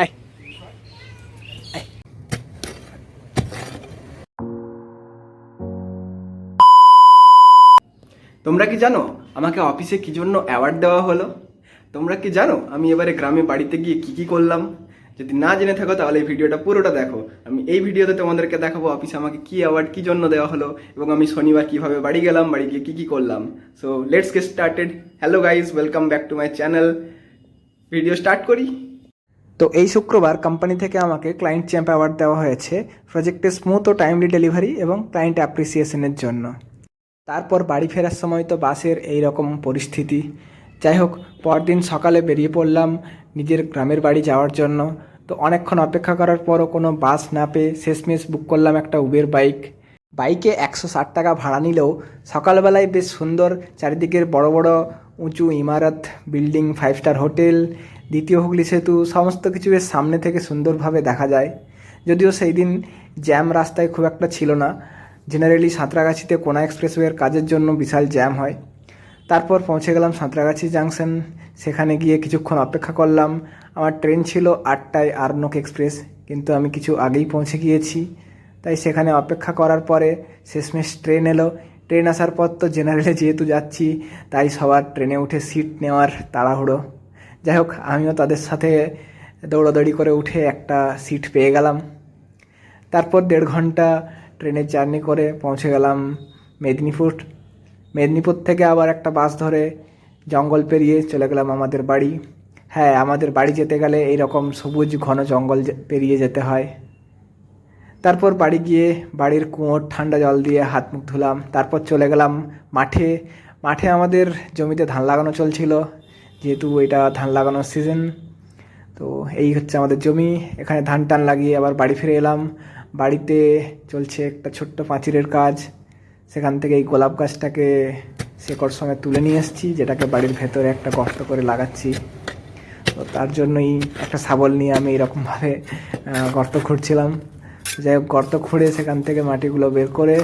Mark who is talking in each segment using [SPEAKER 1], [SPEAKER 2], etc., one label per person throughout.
[SPEAKER 1] আয় তোমরা কি জানো আমাকে অফিসে কি জন্য অ্যাওয়ার্ড দেওয়া হলো? তোমরা কি জানো আমি এবারে গ্রামে বাড়িতে গিয়ে কি কি করলাম? যদি না জেনে থাকো তাহলে এই ভিডিওটা পুরোটা দেখো। আমি এই ভিডিওতে তোমাদেরকে দেখাবো অফিসে আমাকে কি অ্যাওয়ার্ড কি জন্য দেওয়া হলো এবং আমি শনিবার কিভাবে বাড়ি গেলাম, বাড়ি গিয়ে কি কি করলাম। So let's get started. Hello guys, welcome back to my channel. Video start করি। তো এই শুক্রবার কোম্পানি থেকে আমাকে ক্লায়েন্ট চ্যাম্প অ্যাওয়ার্ড দেওয়া হয়েছে প্রজেক্টের স্মুথ ও টাইমলি ডেলিভারি এবং ক্লায়েন্ট অ্যাপ্রিসিয়েশনের জন্য। তারপর বাড়ি ফেরার সময় তো বাসের এই রকম পরিস্থিতি। যাই হোক, পরদিন সকালে বেরিয়ে পড়লাম নিজের গ্রামের বাড়ি যাওয়ার জন্য। তো অনেকক্ষণ অপেক্ষা করার পরও কোনো বাস না পেয়ে শেষমেশ বুক করলাম একটা উবের বাইক। বাইকে 160 টাকা ভাড়া নিলেও সকালবেলায় বেশ সুন্দর চারিদিকের বড় বড় উঁচু ইমারত, বিল্ডিং, 5 স্টার হোটেল, দ্বিতীয় হুগলি সেতু সমস্ত কিছু বেশ সামনে থেকে সুন্দরভাবে দেখা যায়। যদিও সেই দিন জ্যাম রাস্তায় খুব একটা ছিল না। জেনারেলি সাঁতরাগাছিতে কোনা এক্সপ্রেসওয়ের কাজের জন্য বিশাল জ্যাম হয়। তারপর পৌঁছে গেলাম সাঁতরাগাছি জাংশন। সেখানে গিয়ে কিছুক্ষণ অপেক্ষা করলাম। আমার ট্রেন ছিল 8টায় আরনক এক্সপ্রেস, কিন্তু আমি কিছু আগেই পৌঁছে গিয়েছি। তাই সেখানে অপেক্ষা করার পরে শেষমেশ ট্রেন এলো। ট্রেন আসার পর তো জেনারেলে যেহেতু যাচ্ছি তাই সবার ট্রেনে উঠে সিট নেওয়ার তাড়াহুড়ো। যাই হোক, আমিও তাদের সাথে দৌড়াদৌড়ি করে উঠে একটা সিট পেয়ে গেলাম। তারপর 1.5 ঘন্টা ট্রেনের জার্নি করে পৌঁছে গেলাম মেদিনীপুর। মেদিনীপুর থেকে আবার একটা বাস ধরে জঙ্গল পেরিয়ে চলে গেলাম আমাদের বাড়ি। হ্যাঁ, আমাদের বাড়ি যেতে গেলে এইরকম সবুজ ঘন জঙ্গল পেরিয়ে যেতে হয়। তারপর বাড়ি গিয়ে বাড়ির কুয়োর ঠান্ডা জল দিয়ে হাত মুখ ধুলাম। তারপর চলে গেলাম মাঠে। মাঠে আমাদের জমিতে ধান লাগানো চলছিল, যেহেতু এটা ধান লাগানোর সিজন। তো এই হচ্ছে আমাদের জমি। এখানে ধান টান লাগিয়ে আবার বাড়ি ফিরে এলাম। বাড়িতে চলছে একটা ছোট্ট পাঁচিলের কাজ। সেখান থেকে এই গোলাপ গাছটাকে শেকড় সমেত তুলে নিয়ে এসেছি, যেটাকে বাড়ির ভেতরে একটা গর্ত করে লাগাচ্ছি। তো তার জন্যই একটা শাবল নিয়ে আমি এরকমভাবে গর্ত খুঁড়ছিলাম। যাই হোক, গর্ত খুঁড়ে সেখান থেকে মাটিগুলো বের করে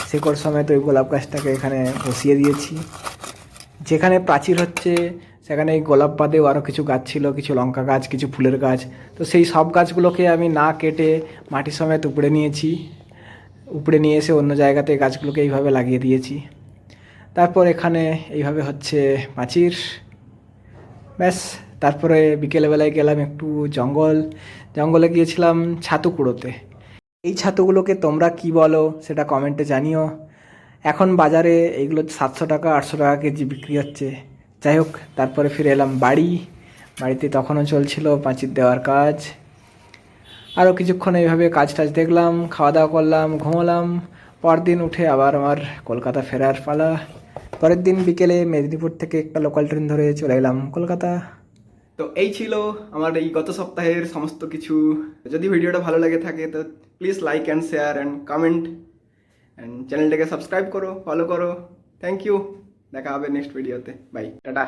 [SPEAKER 1] শেকড় সমেত ওই গোলাপ গাছটাকে এখানে বসিয়ে দিয়েছি। যেখানে প্রাচীর হচ্ছে সেখানে এই গোলাপ বাদেও আরও কিছু গাছ ছিল, কিছু লঙ্কা গাছ, কিছু ফুলের গাছ। তো সেই সব গাছগুলোকে আমি না কেটে মাটি সমেত উপড়ে নিয়েছি। উপড়ে নিয়ে এসে অন্য জায়গাতে গাছগুলোকে এইভাবে লাগিয়ে দিয়েছি। তারপর এখানে এইভাবে হচ্ছে প্রাচীর। ব্যাস, তারপরে বিকেলবেলায় গেলাম একটু জঙ্গলে গিয়েছিলাম ছাতু কুড়োতে। এই ছাতুগুলোকে তোমরা কি বলো সেটা কমেন্টে জানিও। এখন বাজারে এইগুলো 700 টাকা 800 টাকা কেজি বিক্রি হচ্ছে। যাই হোক, তারপরে ফিরে এলাম বাড়িতে তখনও চলছিল পাঁচির দেওয়ার কাজ। আরও কিছুক্ষণ এইভাবে কাজ টাজ দেখলাম, খাওয়া দাওয়া করলাম, ঘুমোলাম। পরদিন উঠে আবার আমার কলকাতা ফেরার পালা। পরের দিন বিকেলে মেদিনীপুর থেকে একটা লোকাল ট্রেন ধরে চলে এলাম কলকাতা। তো এই ছিল আমার এই গত সপ্তাহের সমস্ত কিছু। যদি ভিডিওটা ভালো লাগে থাকে তো please like and share and comment and চ্যানেলটাকে সাবস্ক্রাইব করো, ফলো করো। Thank you. দেখা হবে নেক্সট ভিডিওতে। Bye, tata.